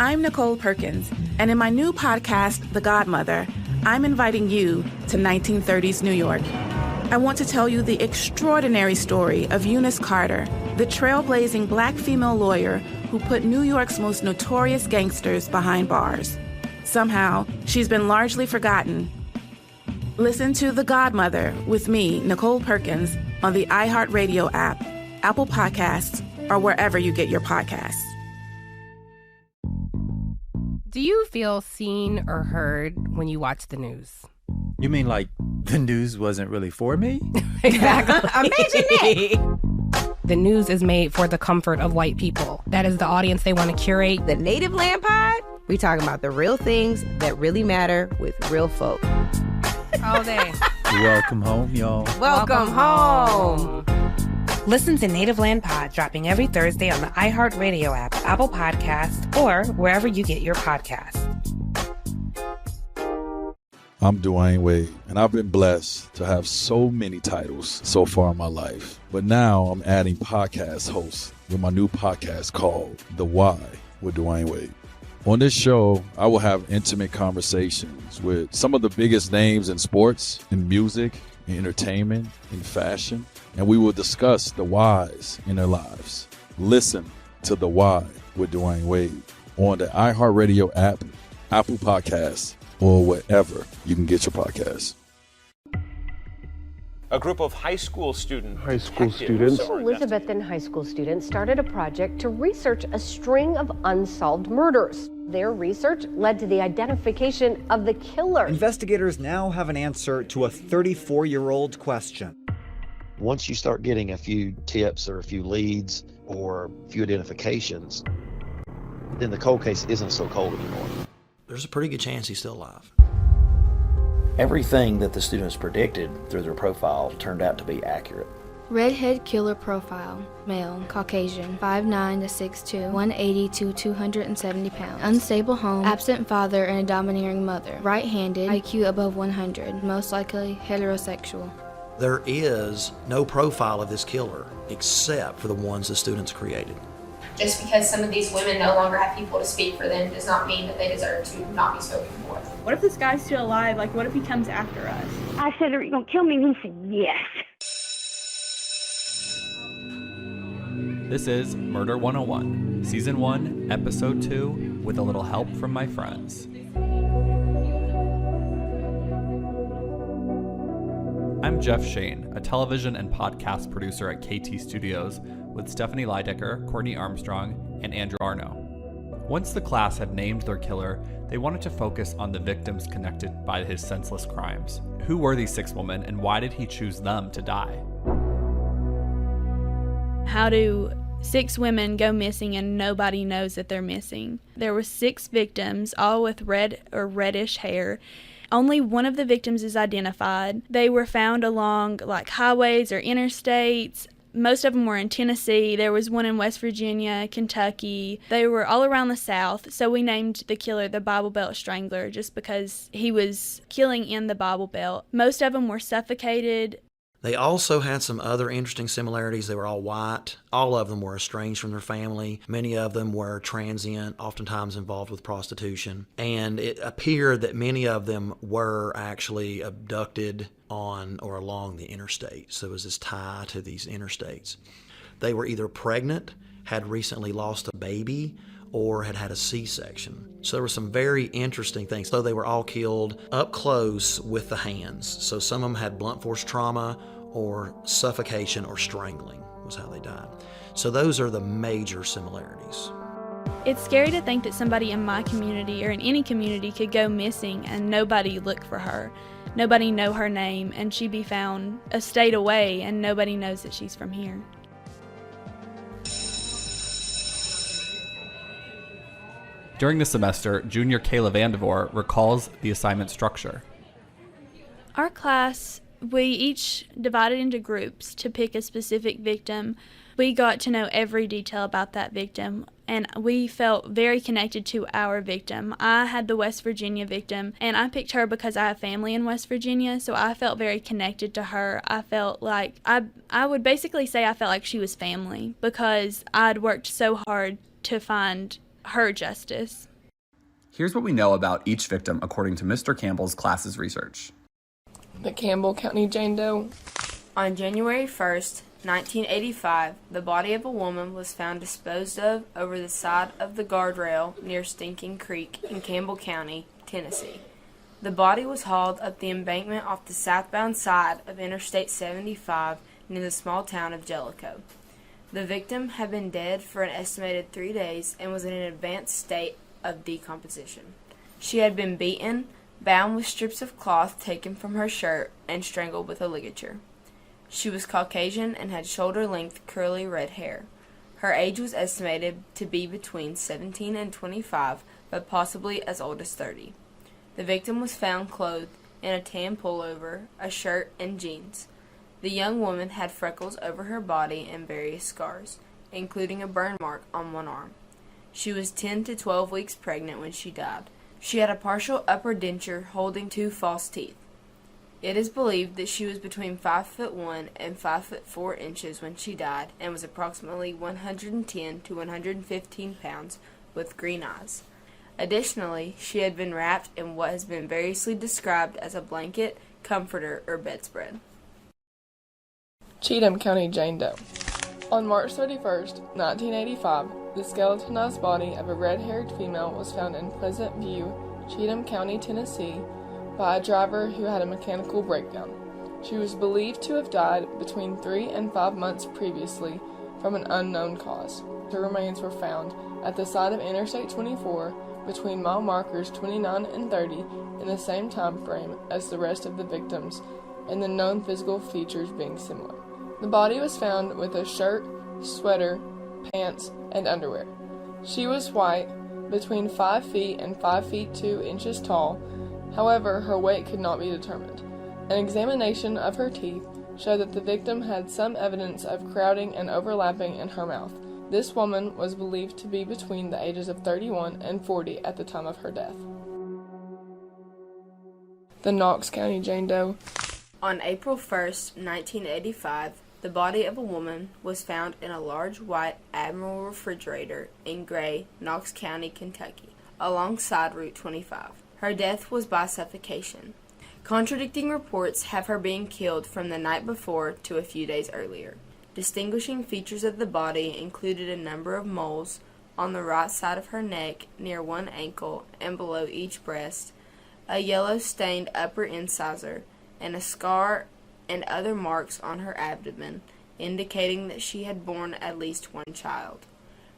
I'm Nicole Perkins, and in my new podcast, The Godmother, I'm inviting you to 1930s New York. I want to tell you the extraordinary story of Eunice Carter, the trailblazing Black female lawyer who put New York's most notorious gangsters behind bars. Somehow, she's been largely forgotten. Listen to The Godmother with me, Nicole Perkins, on the iHeartRadio app, Apple Podcasts, or wherever you get your podcasts. Do you feel seen or heard when you watch the news? You mean like the news wasn't really for me? Exactly. Imagine that. The news is made for the comfort of white people. That is the audience they want to curate. The Native Land Pod, we talking about the real things that really matter with real folk. All day. Welcome home, y'all. Welcome home. Listen to Native Land Pod, dropping every Thursday on the iHeartRadio app, Apple Podcasts, or wherever you get your podcasts. I'm Dwayne Wade, and I've been blessed to have so many titles so far in my life. But now I'm adding podcast hosts with my new podcast called The Why with Dwayne Wade. On this show, I will have intimate conversations with some of the biggest names in sports, in music, in entertainment, in fashion, and we will discuss the whys in their lives. Listen to The Why with Dwayne Wade on the iHeartRadio app, Apple Podcasts, or wherever you can get your podcasts. A group of high school students. Two Elizabethan high school students started a project to research a string of unsolved murders. Their research led to the identification of the killer. Investigators now have an answer to a 34-year-old question. Once you start getting a few tips or a few leads or a few identifications, then the cold case isn't so cold anymore. There's a pretty good chance he's still alive. Everything that the students predicted through their profile turned out to be accurate. Redhead killer profile, male, Caucasian, 5'9" to 6'2", 180 to 270 pounds. Unstable home, absent father and a domineering mother. Right-handed, IQ above 100, most likely heterosexual. There is no profile of this killer except for the ones the students created. Just because some of these women no longer have people to speak for them does not mean that they deserve to not be spoken for. What if this guy's still alive? Like, what if he comes after us? I said, are you going to kill me? And he said, yes. This is Murder 101, Season 1, Episode 2, with a little help from my friends. I'm Jeff Shane, a television and podcast producer at KT Studios with Stephanie Leidecker, Courtney Armstrong, and Andrew Arno. Once the class had named their killer, they wanted to focus on the victims connected by his senseless crimes. Who were these 6 women, and why did he choose them to die? How do 6 women go missing and nobody knows that they're missing? There were 6 victims, all with red or reddish hair. Only one of the victims is identified. They were found along highways or interstates. Most of them were in Tennessee. There was one in West Virginia, Kentucky. They were all around the South, so we named the killer the Bible Belt Strangler just because he was killing in the Bible Belt. Most of them were suffocated. They also had some other interesting similarities. They were all white. All of them were estranged from their family. Many of them were transient, oftentimes involved with prostitution. And it appeared that many of them were actually abducted on or along the interstate. So there was this tie to these interstates. They were either pregnant, had recently lost a baby, or had had a C-section. So there were some very interesting things. So they were all killed up close with the hands. So some of them had blunt force trauma or suffocation or strangling was how they died. So those are the major similarities. It's scary to think that somebody in my community or in any community could go missing and nobody look for her. Nobody know her name, and she be found a state away and nobody knows that she's from here. During the semester, junior Kayla Vandevoort recalls the assignment structure. Our class, we each divided into groups to pick a specific victim. We got to know every detail about that victim, and we felt very connected to our victim. I had the West Virginia victim, and I picked her because I have family in West Virginia, so I felt very connected to her. I felt like, I would basically say I felt like she was family because I'd worked so hard to find her justice. Here's what we know about each victim according to Mr. Campbell's class's research. The Campbell County Jane Doe. On January 1st, 1985, the body of a woman was found disposed of over the side of the guardrail near Stinking Creek in Campbell County, Tennessee. The body was hauled up the embankment off the southbound side of Interstate 75 near the small town of Jellicoe. The victim had been dead for an estimated 3 days and was in an advanced state of decomposition. She had been beaten, bound with strips of cloth taken from her shirt, and strangled with a ligature. She was Caucasian and had shoulder-length curly red hair. Her age was estimated to be between 17 and 25, but possibly as old as 30. The victim was found clothed in a tan pullover, a shirt, and jeans. The young woman had freckles over her body and various scars, including a burn mark on one arm. She was 10 to 12 weeks pregnant when she died. She had a partial upper denture holding 2 false teeth. It is believed that she was between 5'1" and 5'4" when she died and was approximately 110 to 115 pounds with green eyes. Additionally, she had been wrapped in what has been variously described as a blanket, comforter, or bedspread. Cheatham County Jane Doe. On March 31st, 1985, the skeletonized body of a red-haired female was found in Pleasant View, Cheatham County, Tennessee, by a driver who had a mechanical breakdown. She was believed to have died between 3 and 5 months previously from an unknown cause. Her remains were found at the side of Interstate 24 between mile markers 29 and 30 in the same time frame as the rest of the victims, and the known physical features being similar. The body was found with a shirt, sweater, pants, and underwear. She was white, between 5 feet and 5 feet 2 inches tall. However, her weight could not be determined. An examination of her teeth showed that the victim had some evidence of crowding and overlapping in her mouth. This woman was believed to be between the ages of 31 and 40 at the time of her death. The Knox County Jane Doe. On April 1st, 1985, the body of a woman was found in a large white Admiral refrigerator in Gray, Knox County, Kentucky, alongside Route 25. Her death was by suffocation. Contradicting reports have her being killed from the night before to a few days earlier. Distinguishing features of the body included a number of moles on the right side of her neck, near one ankle, and below each breast, a yellow-stained upper incisor, and a scar and other marks on her abdomen, indicating that she had borne at least one child.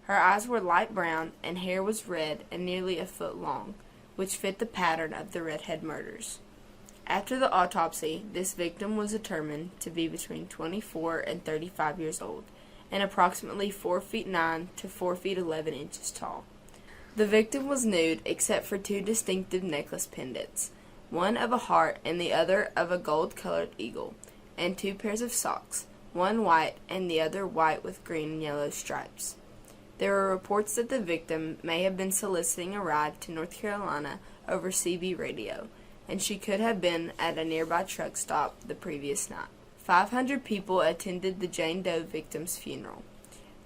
Her eyes were light brown, and hair was red and nearly a foot long, which fit the pattern of the redhead murders. After the autopsy, this victim was determined to be between 24 and 35 years old, and approximately 4 feet 9 to 4 feet 11 inches tall. The victim was nude except for 2 distinctive necklace pendants, one of a heart and the other of a gold-colored eagle, and 2 pairs of socks, one white and the other white with green and yellow stripes. There were reports that the victim may have been soliciting a ride to North Carolina over CB radio, and she could have been at a nearby truck stop the previous night. 500 people attended the Jane Doe victim's funeral,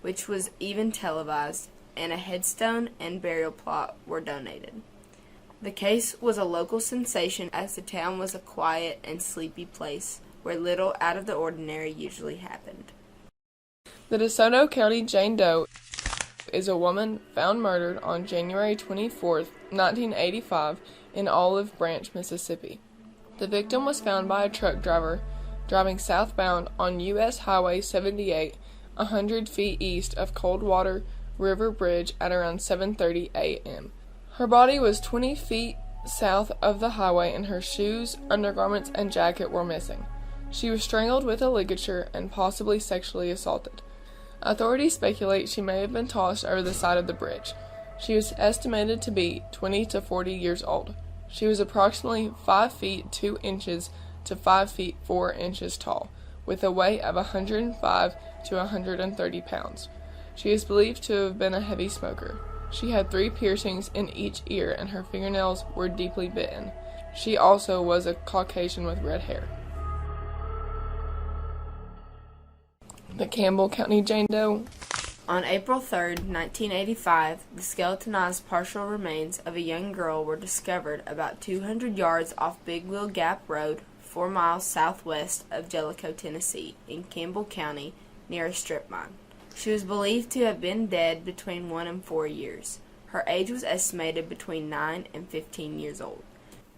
which was even televised, and a headstone and burial plot were donated. The case was a local sensation as the town was a quiet and sleepy place where little out of the ordinary usually happened. The DeSoto County Jane Doe is a woman found murdered on January 24, 1985 in Olive Branch, Mississippi. The victim was found by a truck driver driving southbound on U.S. Highway 78, 100 feet east of Coldwater River Bridge at around 7:30 a.m. Her body was 20 feet south of the highway and her shoes, undergarments, and jacket were missing. She was strangled with a ligature and possibly sexually assaulted. Authorities speculate she may have been tossed over the side of the bridge. She was estimated to be 20 to 40 years old. She was approximately 5 feet 2 inches to 5 feet 4 inches tall, with a weight of 105 to 130 pounds. She is believed to have been a heavy smoker. She had 3 piercings in each ear and her fingernails were deeply bitten. She also was a Caucasian with red hair. The Campbell County Jane Doe. On April 3, 1985, the skeletonized partial remains of a young girl were discovered about 200 yards off Big Wheel Gap Road, 4 miles southwest of Jellicoe, Tennessee, in Campbell County, near a strip mine. She was believed to have been dead between 1 and 4 years. Her age was estimated between 9 and 15 years old.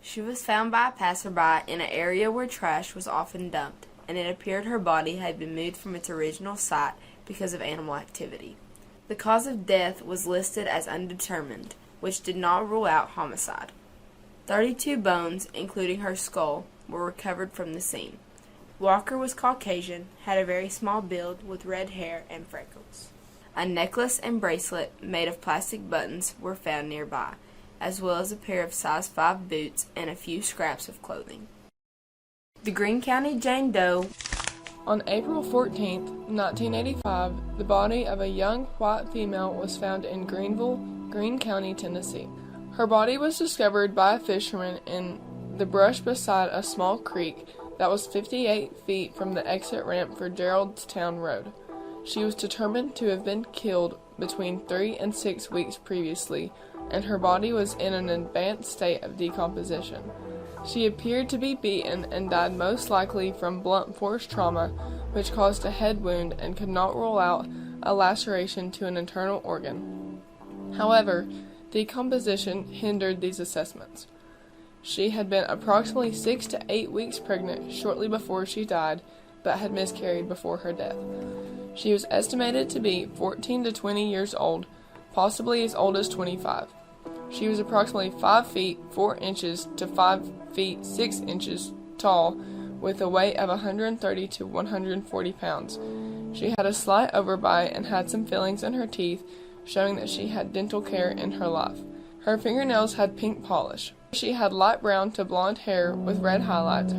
She was found by a passerby in an area where trash was often dumped, and it appeared her body had been moved from its original site because of animal activity. The cause of death was listed as undetermined, which did not rule out homicide. 32 bones, including her skull, were recovered from the scene. Walker was Caucasian, had a very small build with red hair and freckles. A necklace and bracelet made of plastic buttons were found nearby, as well as a pair of size 5 boots and a few scraps of clothing. The Greene County Jane Doe. On April 14, 1985, the body of a young white female was found in Greenville, Greene County, Tennessee. Her body was discovered by a fisherman in the brush beside a small creek that was 58 feet from the exit ramp for Geraldstown Road. She was determined to have been killed between 3 and 6 weeks previously, and her body was in an advanced state of decomposition. She appeared to be beaten and died most likely from blunt force trauma, which caused a head wound and could not rule out a laceration to an internal organ. However, decomposition hindered these assessments. She had been approximately 6 to 8 weeks pregnant shortly before she died, but had miscarried before her death. She was estimated to be 14 to 20 years old, possibly as old as 25. She was approximately 5 feet 4 inches to 5 feet 6 inches tall, with a weight of 130 to 140 pounds. She had a slight overbite and had some fillings in her teeth, showing that she had dental care in her life. Her fingernails had pink polish. She had light brown to blonde hair with red highlights.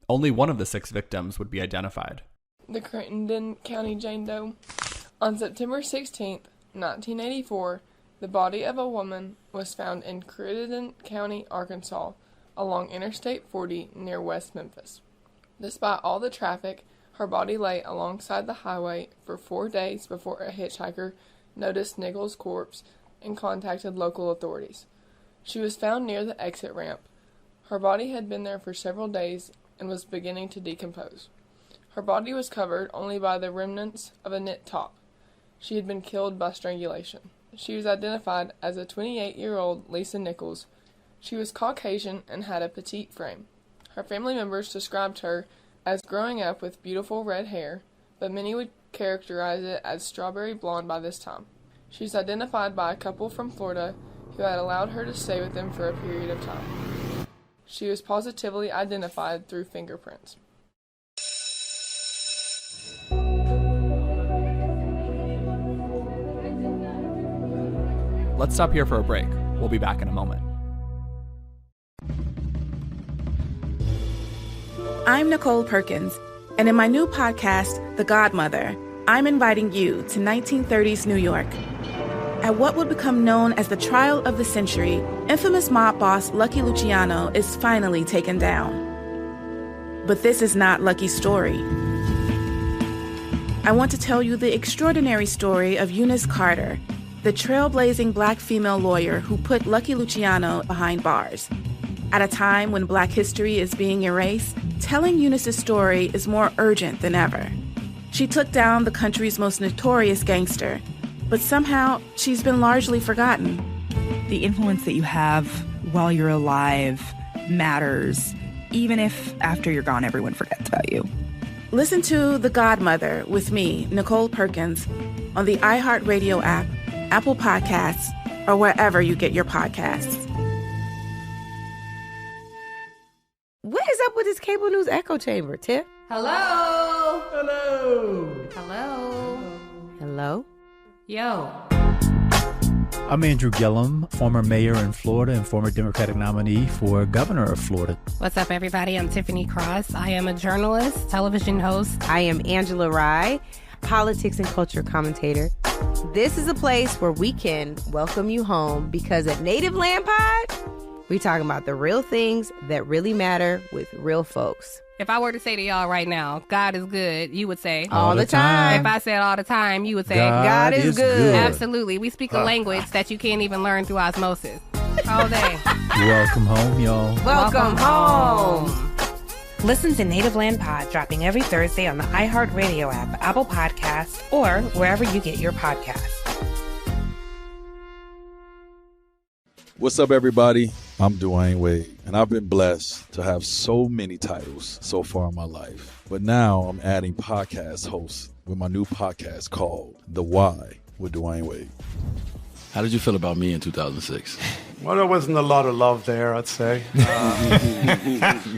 Only one of the 6 victims would be identified. The Crittenden County Jane Doe. On September 16, 1984, the body of a woman was found in Crittenden County, Arkansas, along Interstate 40 near West Memphis. Despite all the traffic, her body lay alongside the highway for 4 days before a hitchhiker noticed Nichols' corpse and contacted local authorities. She was found near the exit ramp. Her body had been there for several days and was beginning to decompose. Her body was covered only by the remnants of a knit top. She had been killed by strangulation. She was identified as a 28-year-old Lisa Nichols. She was Caucasian and had a petite frame. Her family members described her as growing up with beautiful red hair, but many would characterize it as strawberry blonde by this time. She was identified by a couple from Florida who had allowed her to stay with them for a period of time. She was positively identified through fingerprints. Let's stop here for a break. We'll be back in a moment. I'm Nicole Perkins, and in my new podcast, The Godmother, I'm inviting you to 1930s New York. At what would become known as the trial of the century, infamous mob boss Lucky Luciano is finally taken down. But this is not Lucky's story. I want to tell you the extraordinary story of Eunice Carter, the trailblazing black female lawyer who put Lucky Luciano behind bars. At a time when black history is being erased, telling Eunice's story is more urgent than ever. She took down the country's most notorious gangster, but somehow she's been largely forgotten. The influence that you have while you're alive matters, even if after you're gone, everyone forgets about you. Listen to The Godmother with me, Nicole Perkins, on the iHeartRadio app, Apple Podcasts, or wherever you get your podcasts. What is up with this cable news echo chamber, Tiff? Hello? Hello? Hello? Hello? Yo. I'm Andrew Gillum, former mayor in Florida and former Democratic nominee for governor of Florida. What's up, everybody? I'm Tiffany Cross. I am a journalist, television host. I am Angela Rye, politics and culture commentator. This is a place where we can welcome you home because at Native Land Pod, we talking about the real things that really matter with real folks. If I were to say to y'all right now, God is good, you would say all the time. If I said all the time, you would say God is good. Absolutely. We speak a language that you can't even learn through osmosis. All day. Welcome home, y'all. Welcome home. Listen to Native Land Pod dropping every Thursday on the iHeartRadio app, Apple Podcasts, or wherever you get your podcasts. What's up, everybody? I'm Dwayne Wade, and I've been blessed to have so many titles so far in my life. But now I'm adding podcast hosts with my new podcast called The Why with Dwayne Wade. How did you feel about me in 2006? Well, there wasn't a lot of love there, I'd say.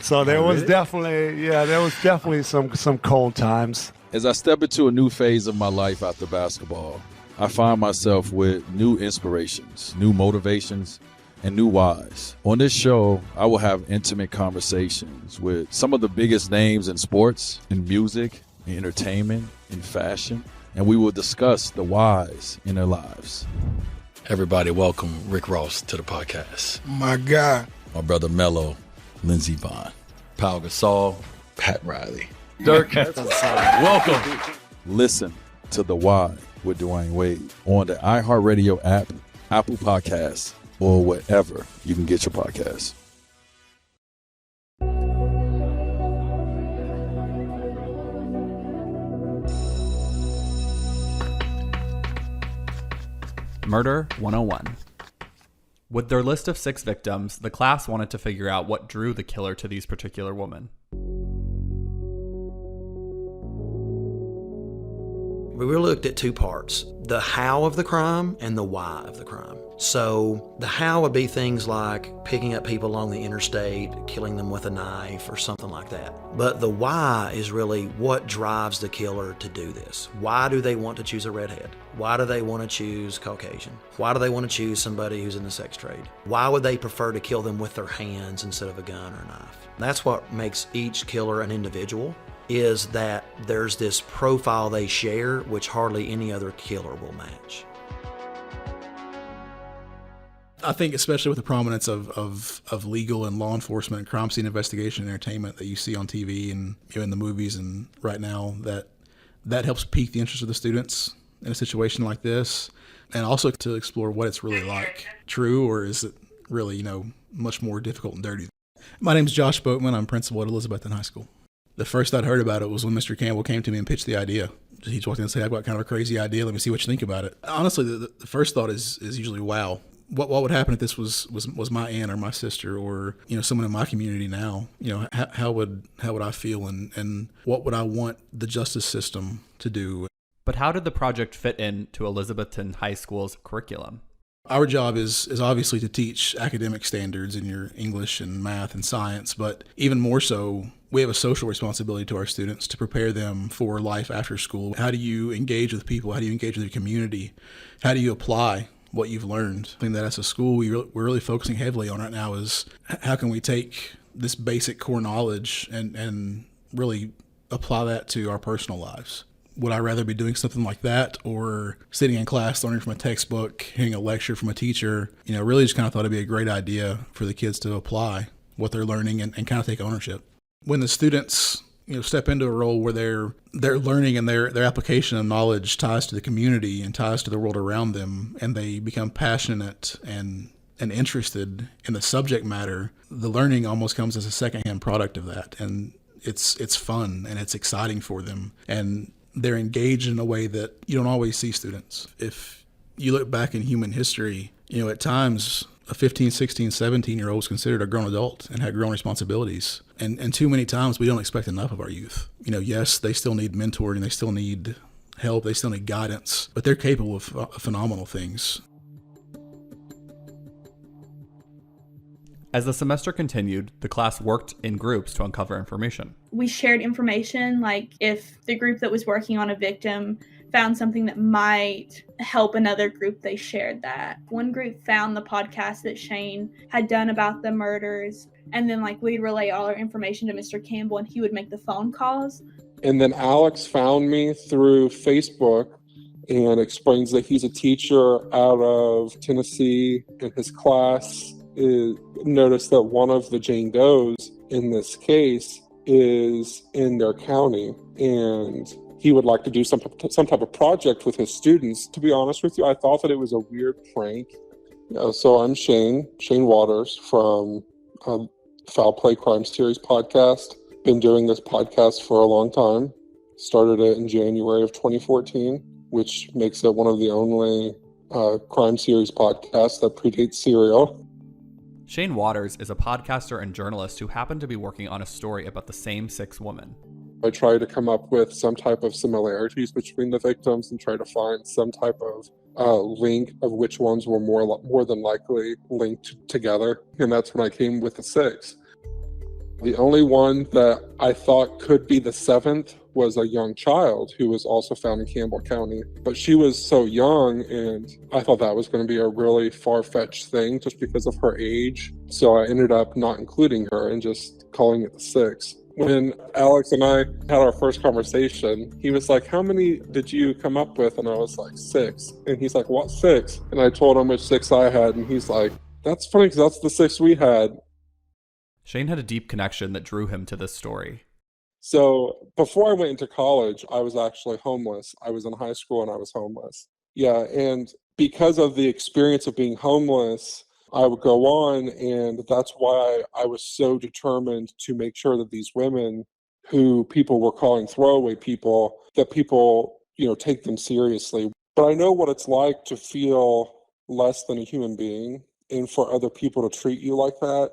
So there was definitely some cold times. As I step into a new phase of my life after basketball, I find myself with new inspirations, new motivations, and new whys. On this show, I will have intimate conversations with some of the biggest names in sports, in music, in entertainment, in fashion, and we will discuss the whys in their lives. Everybody, welcome Rick Ross to the podcast. My God. My brother Mello, Lindsey Vonn. Pau Gasol, Pat Riley. Dirk, welcome. Listen to The Why with Dwayne Wade on the iHeartRadio app, Apple Podcasts, or wherever you can get your podcasts. Murder 101. With their list of 6 victims, the class wanted to figure out what drew the killer to these particular women. We really looked at 2 parts, the how of the crime and the why of the crime. So the how would be things like picking up people along the interstate, killing them with a knife or something like that. But the why is really what drives the killer to do this. Why do they want to choose a redhead? Why do they want to choose Caucasian? Why do they want to choose somebody who's in the sex trade? Why would they prefer to kill them with their hands instead of a gun or a knife? That's what makes each killer an individual, is that there's this profile they share which hardly any other killer will match. I think especially with the prominence of legal and law enforcement and crime scene investigation and entertainment that you see on TV and in the movies and right now, that helps pique the interest of the students in a situation like this, and also to explore what it's really like. True, or is it really, much more difficult and dirty? My name's Josh Boatman. I'm principal at Elizabethton High School. The first I'd heard about it was when Mr. Campbell came to me and pitched the idea. He just walked in and said, I've got kind of a crazy idea. Let me see what you think about it. Honestly, the first thought is usually, wow. What would happen if this was my aunt or my sister or someone in my community now? How would I feel and what would I want the justice system to do? But how did the project fit into Elizabethton High School's curriculum? Our job is obviously to teach academic standards in your English and math and science, but even more so, we have a social responsibility to our students to prepare them for life after school. How do you engage with people? How do you engage with your community? How do you apply what you've learned? I think that as a school, we're really focusing heavily on right now is how can we take this basic core knowledge and really apply that to our personal lives? Would I rather be doing something like that or sitting in class learning from a textbook, hearing a lecture from a teacher? Really just kind of thought it'd be a great idea for the kids to apply what they're learning and kind of take ownership. When the students step into a role where they're learning and their application of knowledge ties to the community and ties to the world around them, and they become passionate and interested in the subject matter, the learning almost comes as a secondhand product of that, and it's fun and it's exciting for them, and they're engaged in a way that you don't always see students. If you look back in human history, at times a 15, 16, 17-year-old was considered a grown adult and had grown responsibilities. And too many times we don't expect enough of our youth. Yes, they still need mentoring, they still need help, they still need guidance, but they're capable of phenomenal things. As the semester continued, the class worked in groups to uncover information. We shared information, like if the group that was working on a victim found something that might help another group, they shared that. One group found the podcast that Shane had done about the murders, and then we'd relay all our information to Mr. Campbell and he would make the phone calls. And then Alex found me through Facebook and explains that he's a teacher out of Tennessee, and his class noticed that one of the Jane Does in this case is in their county, and he would like to do some type of project with his students. To be honest with you, I thought that it was a weird prank. So I'm Shane Waters from Foul Play Crime Series podcast. Been doing this podcast for a long time. Started it in January of 2014, which makes it one of the only crime series podcasts that predates Serial. Shane Waters is a podcaster and journalist who happened to be working on a story about the same 6 women. I try to come up with some type of similarities between the victims and try to find some type of link of which ones were more than likely linked together. And that's when I came with the 6. The only one that I thought could be the 7th was a young child who was also found in Campbell County. But she was so young, and I thought that was going to be a really far-fetched thing just because of her age. So I ended up not including her and just calling it the 6. When Alex and I had our first conversation, he was like, "How many did you come up with?" And I was like, 6. And he's like, "What 6?" And I told him which 6 I had, and he's like, "That's funny because that's the 6 we had." Shane had a deep connection that drew him to this story. So before I went into college, I was actually homeless. I was in high school and I was homeless. Yeah, and because of the experience of being homeless, I would go on, and that's why I was so determined to make sure that these women who people were calling throwaway people, that people, take them seriously. But I know what it's like to feel less than a human being and for other people to treat you like that.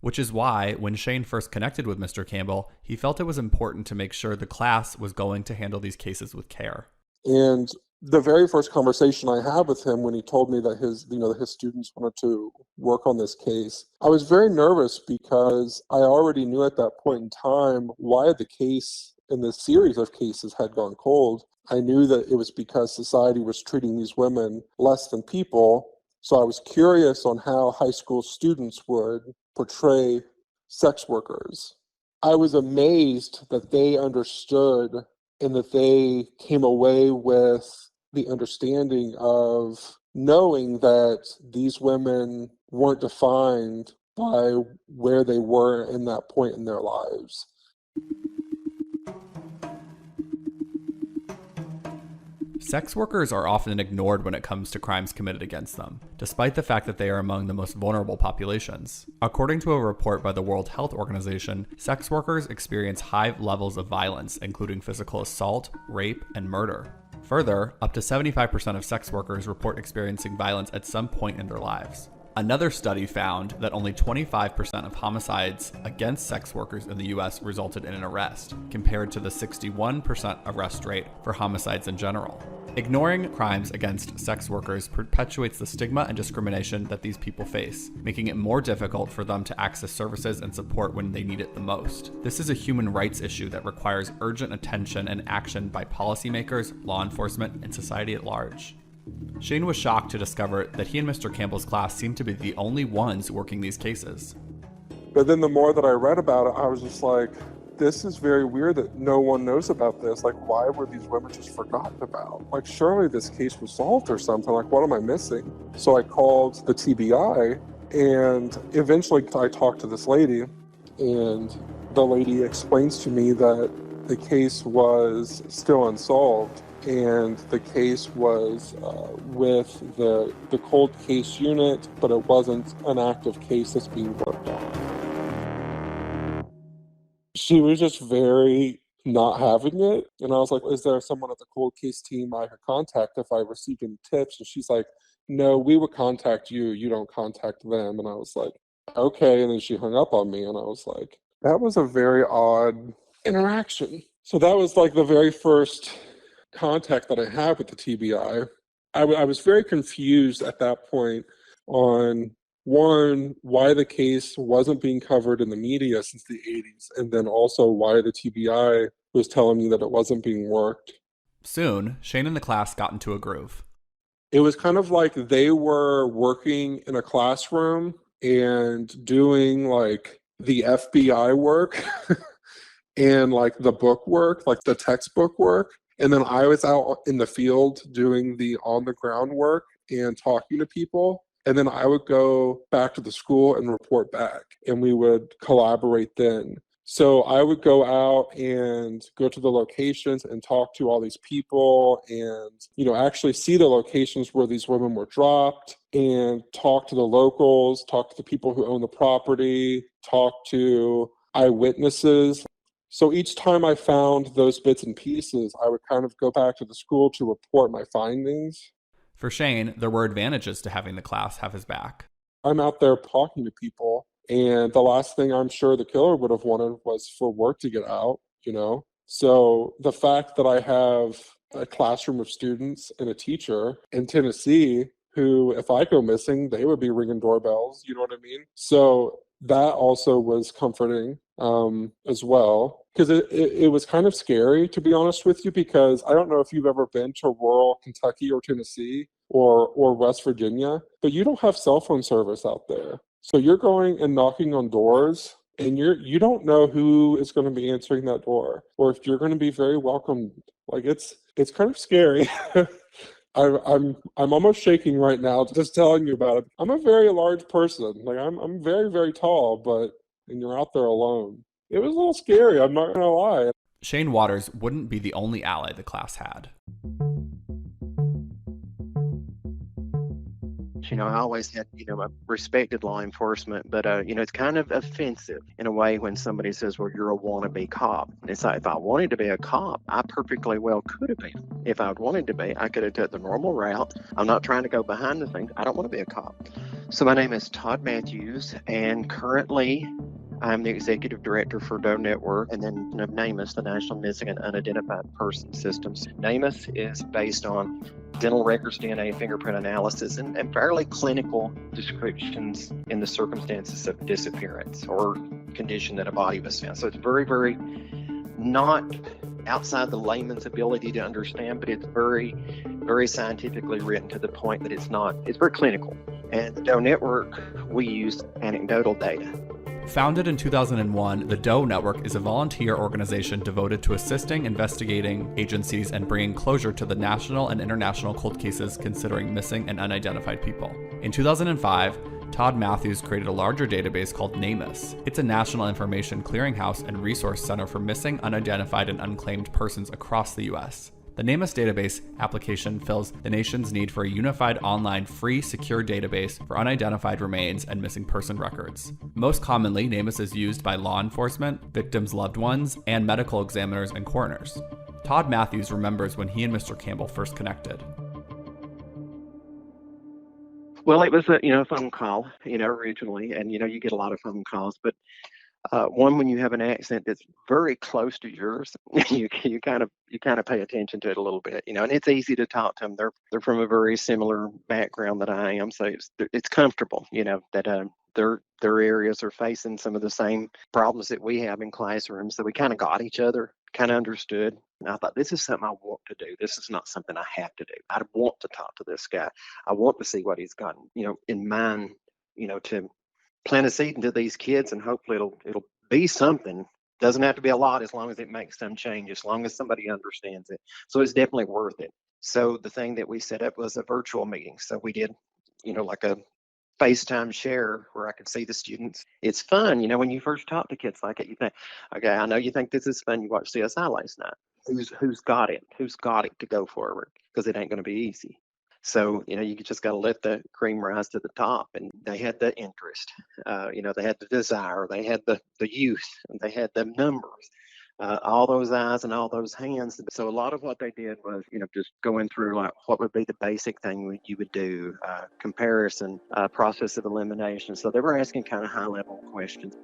Which is why, when Shane first connected with Mr. Campbell, he felt it was important to make sure the class was going to handle these cases with care. And the very first conversation I had with him when he told me that his students wanted to work on this case, I was very nervous because I already knew at that point in time why the case in this series of cases had gone cold. I knew that it was because society was treating these women less than people. So I was curious on how high school students would portray sex workers. I was amazed that they understood and that they came away with the understanding of knowing that these women weren't defined by where they were in that point in their lives. Sex workers are often ignored when it comes to crimes committed against them, despite the fact that they are among the most vulnerable populations. According to a report by the World Health Organization, sex workers experience high levels of violence, including physical assault, rape, and murder. Further, up to 75% of sex workers report experiencing violence at some point in their lives. Another study found that only 25% of homicides against sex workers in the US resulted in an arrest, compared to the 61% arrest rate for homicides in general. Ignoring crimes against sex workers perpetuates the stigma and discrimination that these people face, making it more difficult for them to access services and support when they need it the most. This is a human rights issue that requires urgent attention and action by policymakers, law enforcement, and society at large. Shane was shocked to discover that he and Mr. Campbell's class seemed to be the only ones working these cases. But then the more that I read about it, I was just like, this is very weird that no one knows about this. Like, why were these women just forgotten about? Like, surely this case was solved or something. Like, what am I missing? So I called the TBI, and eventually I talked to this lady, and the lady explains to me that the case was still unsolved. And the case was with the cold case unit, but it wasn't an active case that's being worked on. She was just very not having it. And I was like, is there someone at the cold case team I could contact if I received any tips? And she's like, no, we would contact you. You don't contact them. And I was like, okay. And then she hung up on me. And I was like, that was a very odd interaction. So that was like the very first contact that I had with the TBI. I was very confused at that point on, one, why the case wasn't being covered in the media since the 80s, and then also why the TBI was telling me that it wasn't being worked. Soon, Shane and the class got into a groove. It was kind of like they were working in a classroom and doing like the FBI work and like the book work, like the textbook work. And then I was out in the field doing the on-the-ground work and talking to people. And then I would go back to the school and report back. And we would collaborate then. So I would go out and go to the locations and talk to all these people and, actually see the locations where these women were dropped and talk to the locals, talk to the people who own the property, talk to eyewitnesses. So each time I found those bits and pieces, I would kind of go back to the school to report my findings. For Shane, there were advantages to having the class have his back. I'm out there talking to people, and the last thing I'm sure the killer would have wanted was for work to get out, So the fact that I have a classroom of students and a teacher in Tennessee who, if I go missing, they would be ringing doorbells, you know what I mean? So that also was comforting as well, because it was kind of scary, to be honest with you, because I don't know if you've ever been to rural Kentucky or Tennessee or West Virginia, but you don't have cell phone service out there. So you're going and knocking on doors, and you don't know who is going to be answering that door, or if you're going to be very welcomed. Like it's kind of scary. I'm almost shaking right now just telling you about it. I'm a very large person. Like I'm very, very tall, and you're out there alone. It was a little scary, I'm not gonna lie. Shane Waters wouldn't be the only ally the class had. I always had, I respected law enforcement, but, it's kind of offensive in a way when somebody says, well, you're a wannabe cop. It's like, if I wanted to be a cop, I perfectly well could have been. If I'd wanted to be, I could have took the normal route. I'm not trying to go behind the scenes. I don't want to be a cop. So my name is Todd Matthews, and currently I'm the executive director for Doe Network, and then NamUs, the National Missing and Unidentified Person Systems. NamUs is based on dental records, DNA, fingerprint analysis, and fairly clinical descriptions in the circumstances of disappearance or condition that a body was found. So it's very, very not outside the layman's ability to understand, but it's very, very scientifically written to the point that it's very clinical. And the Doe Network, we use anecdotal data. Founded in 2001, the Doe Network is a volunteer organization devoted to assisting investigating agencies and bringing closure to the national and international cold cases considering missing and unidentified people. In 2005, Todd Matthews created a larger database called NamUs. It's a national information clearinghouse and resource center for missing, unidentified, and unclaimed persons across the U.S. The NamUs database application fills the nation's need for a unified online free secure database for unidentified remains and missing person records. Most commonly, NamUs is used by law enforcement, victims' loved ones, and medical examiners and coroners. Todd Matthews remembers when he and Mr. Campbell first connected. Well, it was a phone call, originally, and you get a lot of phone calls, but one, when you have an accent that's very close to yours, you kind of pay attention to it a little bit, and it's easy to talk to them. They're from a very similar background that I am, so it's comfortable, that their areas are facing some of the same problems that we have in classrooms. So we kind of got each other, kind of understood. And I thought, this is something I want to do. This is not something I have to do. I want to talk to this guy. I want to see what he's got, in mind, to plant a seed into these kids, and hopefully it'll be something. Doesn't have to be a lot, as long as it makes some change, as long as somebody understands it. So it's definitely worth it. So the thing that we set up was a virtual meeting. So we did, like a FaceTime share where I could see the students. It's fun, when you first talk to kids like it, you think, okay, I know you think this is fun. You watched CSI last night. Who's got it? Who's got it to go forward? Because it ain't going to be easy. So, you just got to let the cream rise to the top. And they had the interest, they had the desire, they had the youth, and they had the numbers, all those eyes and all those hands. So a lot of what they did was, just going through like what would be the basic thing you would do, comparison, process of elimination. So they were asking kind of high level questions.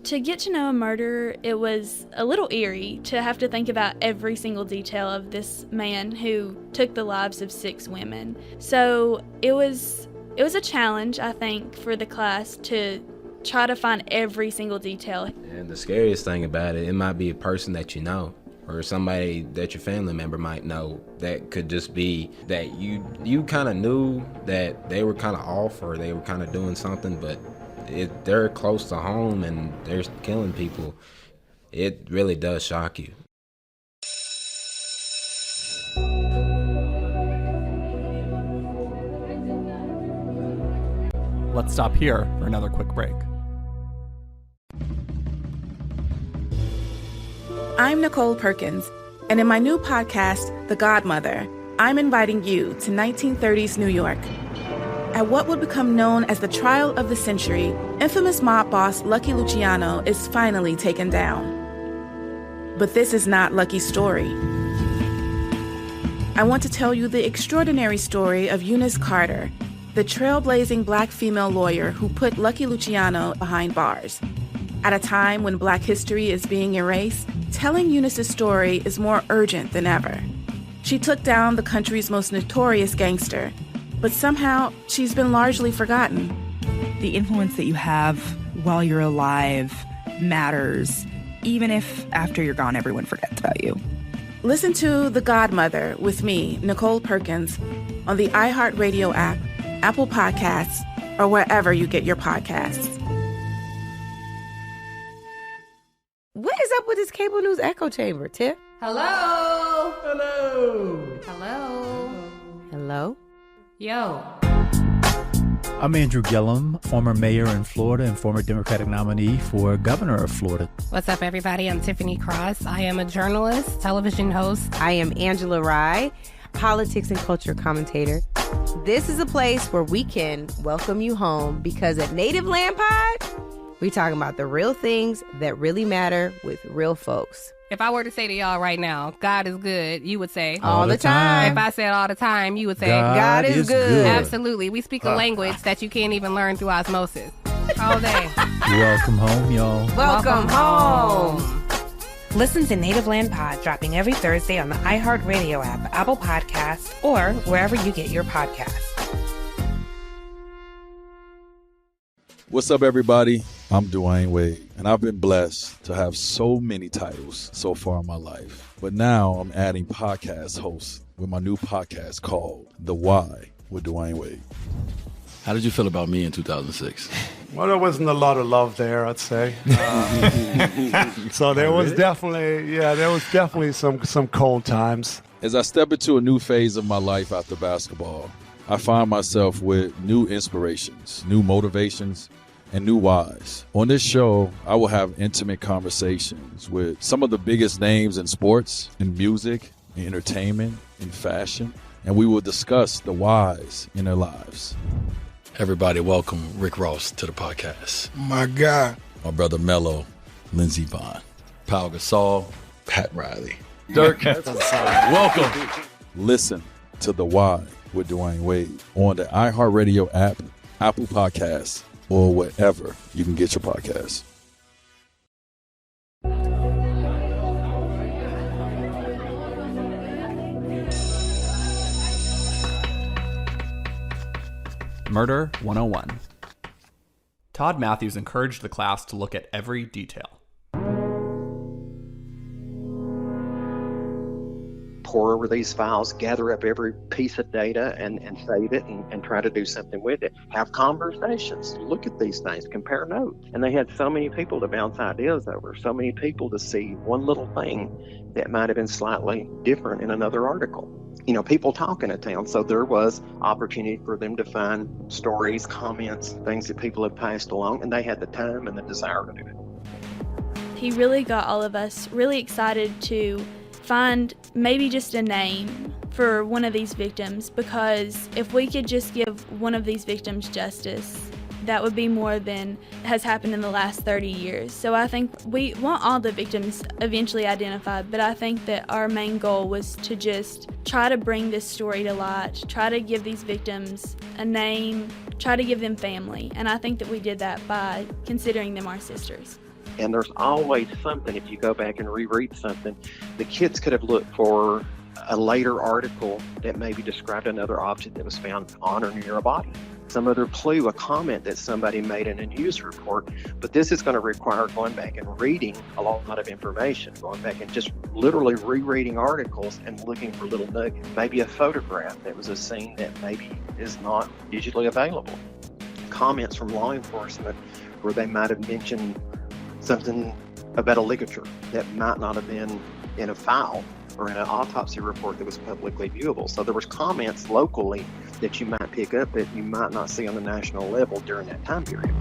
To get to know a murderer, it was a little eerie to have to think about every single detail of this man who took the lives of 6 women. So it was a challenge, I think, for the class to try to find every single detail. And the scariest thing about it might be a person that you know, or somebody that your family member might know. That could just be that you kind of knew that they were kind of off, or they were kind of doing something, but they're close to home and they're killing people. It really does shock you. Let's stop here for another quick break. I'm Nicole Perkins, and in my new podcast, The Godmother, I'm inviting you to 1930s New York. At what would become known as the trial of the century, infamous mob boss Lucky Luciano is finally taken down. But this is not Lucky's story. I want to tell you the extraordinary story of Eunice Carter, the trailblazing Black female lawyer who put Lucky Luciano behind bars. At a time when Black history is being erased, telling Eunice's story is more urgent than ever. She took down the country's most notorious gangster, but somehow she's been largely forgotten. The influence that you have while you're alive matters, even if after you're gone, everyone forgets about you. Listen to The Godmother with me, Nicole Perkins, on the iHeartRadio app, Apple Podcasts, or wherever you get your podcasts. What is up with this cable news echo chamber, Tiff? Hello? Hello? Hello? Hello? Yo. I'm Andrew Gillum, former mayor in Florida and former Democratic nominee for governor of Florida. What's up, everybody? I'm Tiffany Cross. I am a journalist, television host. I am Angela Rye, politics and culture commentator. This is a place where we can welcome you home because at Native Land Pod, we talking about the real things that really matter with real folks. If I were to say to y'all right now, God is good, you would say all the time. If I said all the time, you would say God is good. Absolutely. We speak a language that you can't even learn through osmosis. All day. Welcome home, y'all. Welcome home. Listen to Native Land Pod dropping every Thursday on the iHeartRadio app, Apple Podcasts, or wherever you get your podcasts. What's up, everybody? I'm Dwayne Wade, and I've been blessed to have so many titles so far in my life. But now I'm adding podcast hosts with my new podcast called The Why with Dwayne Wade. How did you feel about me in 2006? Well, there wasn't a lot of love there, I'd say. So there was definitely some cold times. As I step into a new phase of my life after basketball, I find myself with new inspirations, new motivations, and new whys. On this show, I will have intimate conversations with some of the biggest names in sports, in music, in entertainment, in fashion, and we will discuss the whys in their lives. Everybody, welcome Rick Ross to the podcast. My God. My brother Mello, Lindsey Vonn, Pau Gasol, Pat Riley. Dirk, welcome. Listen to The Why with Dwayne Wade on the iHeartRadio app, Apple Podcasts, or wherever you can get your podcasts. Murder 101. Todd Matthews encouraged the class to look at every detail. Pour over these files, gather up every piece of data and save it and try to do something with it. Have conversations, look at these things, compare notes. And they had so many people to bounce ideas over, so many people to see one little thing that might have been slightly different in another article. You know, people talk in a town, so there was opportunity for them to find stories, comments, things that people have passed along, and they had the time and the desire to do it. He really got all of us really excited to find maybe just a name for one of these victims, because if we could just give one of these victims justice, that would be more than has happened in the last 30 years. So I think we want all the victims eventually identified, but I think that our main goal was to just try to bring this story to light, try to give these victims a name, try to give them family. And I think that we did that by considering them our sisters. And there's always something, if you go back and reread something, the kids could have looked for a later article that maybe described another object that was found on or near a body. Some other clue, a comment that somebody made in a news report. But this is going to require going back and reading a lot of information, going back and just literally rereading articles and looking for little nuggets. Maybe a photograph that was a scene that maybe is not digitally available. Comments from law enforcement where they might have mentioned something about a ligature that might not have been in a file or in an autopsy report that was publicly viewable. So there was comments locally that you might pick up that you might not see on the national level during that time period.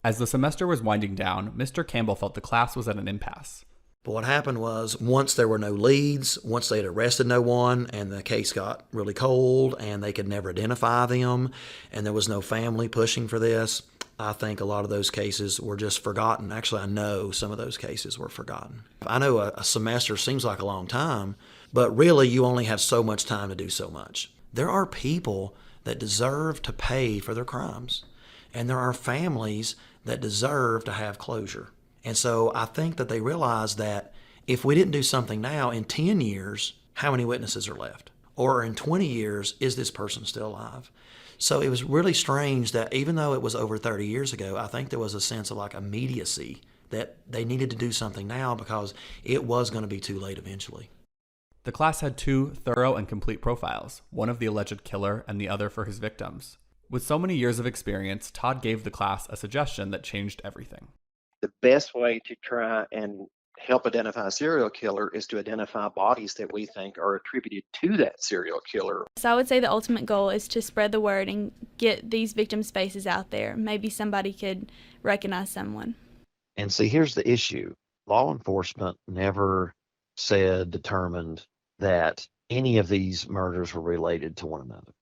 As the semester was winding down, Mr. Campbell felt the class was at an impasse. But what happened was, once there were no leads, once they had arrested no one, and the case got really cold, and they could never identify them, and there was no family pushing for this, I think a lot of those cases were just forgotten. Actually, I know some of those cases were forgotten. I know a semester seems like a long time, but really you only have so much time to do so much. There are people that deserve to pay for their crimes, and there are families that deserve to have closure. And so I think that they realized that if we didn't do something now, in 10 years, how many witnesses are left? Or in 20 years, is this person still alive? So it was really strange that even though it was over 30 years ago, I think there was a sense of like immediacy that they needed to do something now because it was going to be too late eventually. The class had 2 thorough and complete profiles, one of the alleged killer and the other for his victims. With so many years of experience, Todd gave the class a suggestion that changed everything. The best way to try and help identify a serial killer is to identify bodies that we think are attributed to that serial killer. So I would say the ultimate goal is to spread the word and get these victims' faces out there. Maybe somebody could recognize someone. And see, here's the issue. Law enforcement never determined that any of these murders were related to one another.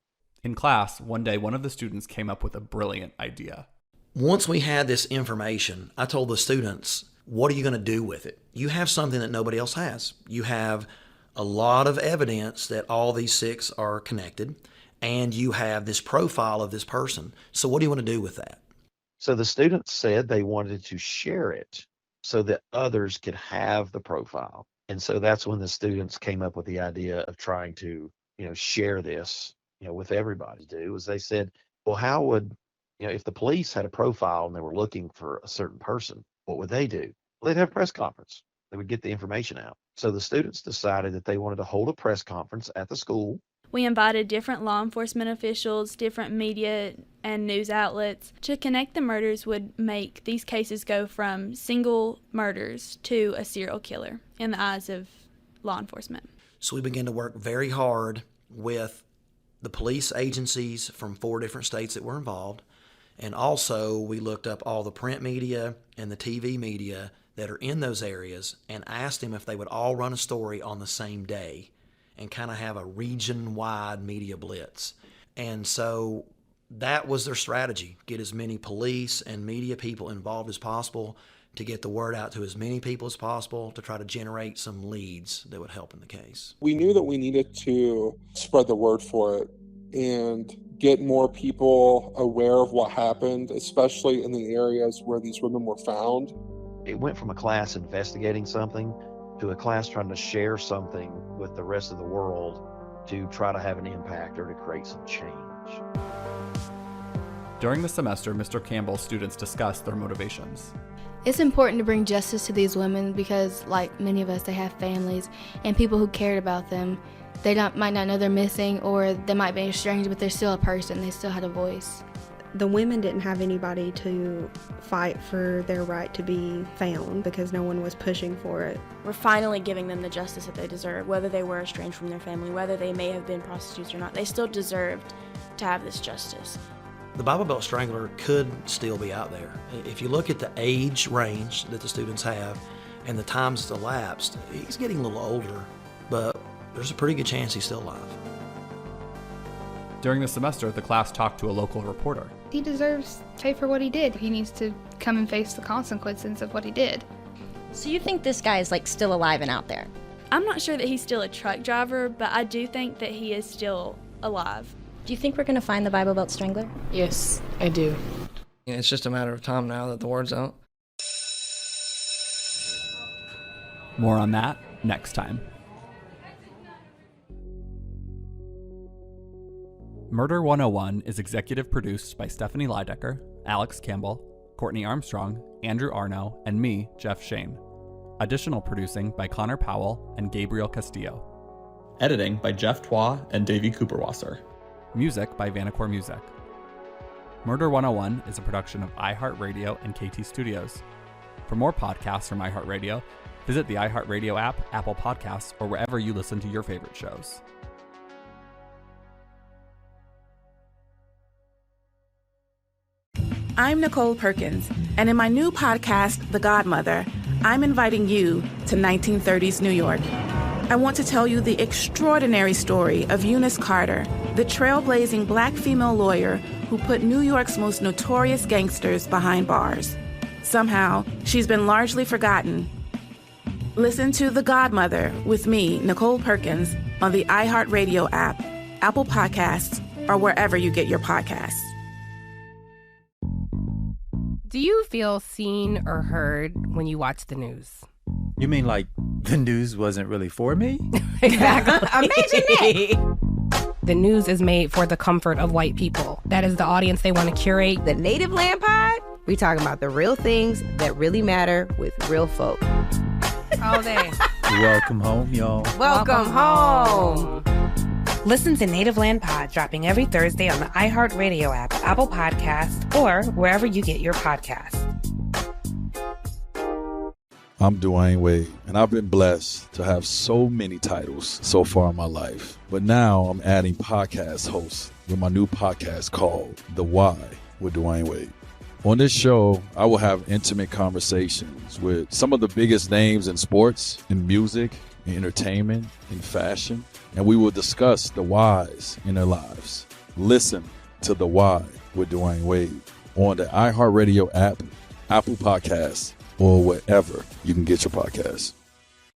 In class, one day, one of the students came up with a brilliant idea. Once we had this information, I told the students, what are you going to do with it? You have something that nobody else has. You have a lot of evidence that all these 6 are connected, and you have this profile of this person. So what do you want to do with that? So the students said they wanted to share it so that others could have the profile. And so that's when the students came up with the idea of trying to, share this, with everybody to do, was they said, well, how would, if the police had a profile and they were looking for a certain person, what would they do? Well, they'd have a press conference. They would get the information out. So the students decided that they wanted to hold a press conference at the school. We invited different law enforcement officials, different media and news outlets. To connect the murders would make these cases go from single murders to a serial killer in the eyes of law enforcement. So we began to work very hard with the police agencies from 4 different states that were involved. And also we looked up all the print media and the TV media that are in those areas and asked them if they would all run a story on the same day and kind of have a region-wide media blitz. And so that was their strategy, get as many police and media people involved as possible to get the word out to as many people as possible to try to generate some leads that would help in the case. We knew that we needed to spread the word for it and get more people aware of what happened, especially in the areas where these women were found. It went from a class investigating something to a class trying to share something with the rest of the world to try to have an impact or to create some change. During the semester, Mr. Campbell's students discussed their motivations. It's important to bring justice to these women because, like many of us, they have families and people who cared about them. They might not know they're missing, or they might be estranged, but they're still a person. They still had a voice. The women didn't have anybody to fight for their right to be found because no one was pushing for it. We're finally giving them the justice that they deserve, whether they were estranged from their family, whether they may have been prostitutes or not. They still deserved to have this justice. The Bible Belt Strangler could still be out there. If you look at the age range that the students have and the times it's elapsed, he's getting a little older, but there's a pretty good chance he's still alive. During the semester, the class talked to a local reporter. He deserves to pay for what he did. He needs to come and face the consequences of what he did. So you think this guy is still alive and out there? I'm not sure that he's still a truck driver, but I do think that he is still alive. Do you think we're going to find the Bible Belt Strangler? Yes, I do. It's just a matter of time now that the word's out. More on that next time. Murder 101 is executive produced by Stephanie Lydecker, Alex Campbell, Courtney Armstrong, Andrew Arno, and me, Jeff Shane. Additional producing by Connor Powell and Gabriel Castillo. Editing by Jeff Twa and Davey Cooperwasser. Music by Vanacore Music. Murder 101 is a production of iHeartRadio and KT Studios. For more podcasts from iHeartRadio, visit the iHeartRadio app, Apple Podcasts, or wherever you listen to your favorite shows. I'm Nicole Perkins, and in my new podcast, The Godmother, I'm inviting you to 1930s New York. I want to tell you the extraordinary story of Eunice Carter, the trailblazing black female lawyer who put New York's most notorious gangsters behind bars. Somehow, she's been largely forgotten. Listen to The Godmother with me, Nicole Perkins, on the iHeartRadio app, Apple Podcasts, or wherever you get your podcasts. Do you feel seen or heard when you watch the news? You mean like the news wasn't really for me? Exactly. Imagine that. The news is made for the comfort of white people. That is the audience they want to curate. The Native Land Pod, we talking about the real things that really matter with real folk. All day. Welcome home, y'all. Welcome home. Listen to Native Land Pod dropping every Thursday on the iHeartRadio app, Apple Podcasts, or wherever you get your podcasts. I'm Dwayne Wade, and I've been blessed to have so many titles so far in my life. But now I'm adding podcast hosts with my new podcast called The Why with Dwayne Wade. On this show, I will have intimate conversations with some of the biggest names in sports, in music, in entertainment, in fashion, and we will discuss the whys in their lives. Listen to The Why with Dwayne Wade on the iHeartRadio app, Apple Podcasts, or wherever you can get your podcasts.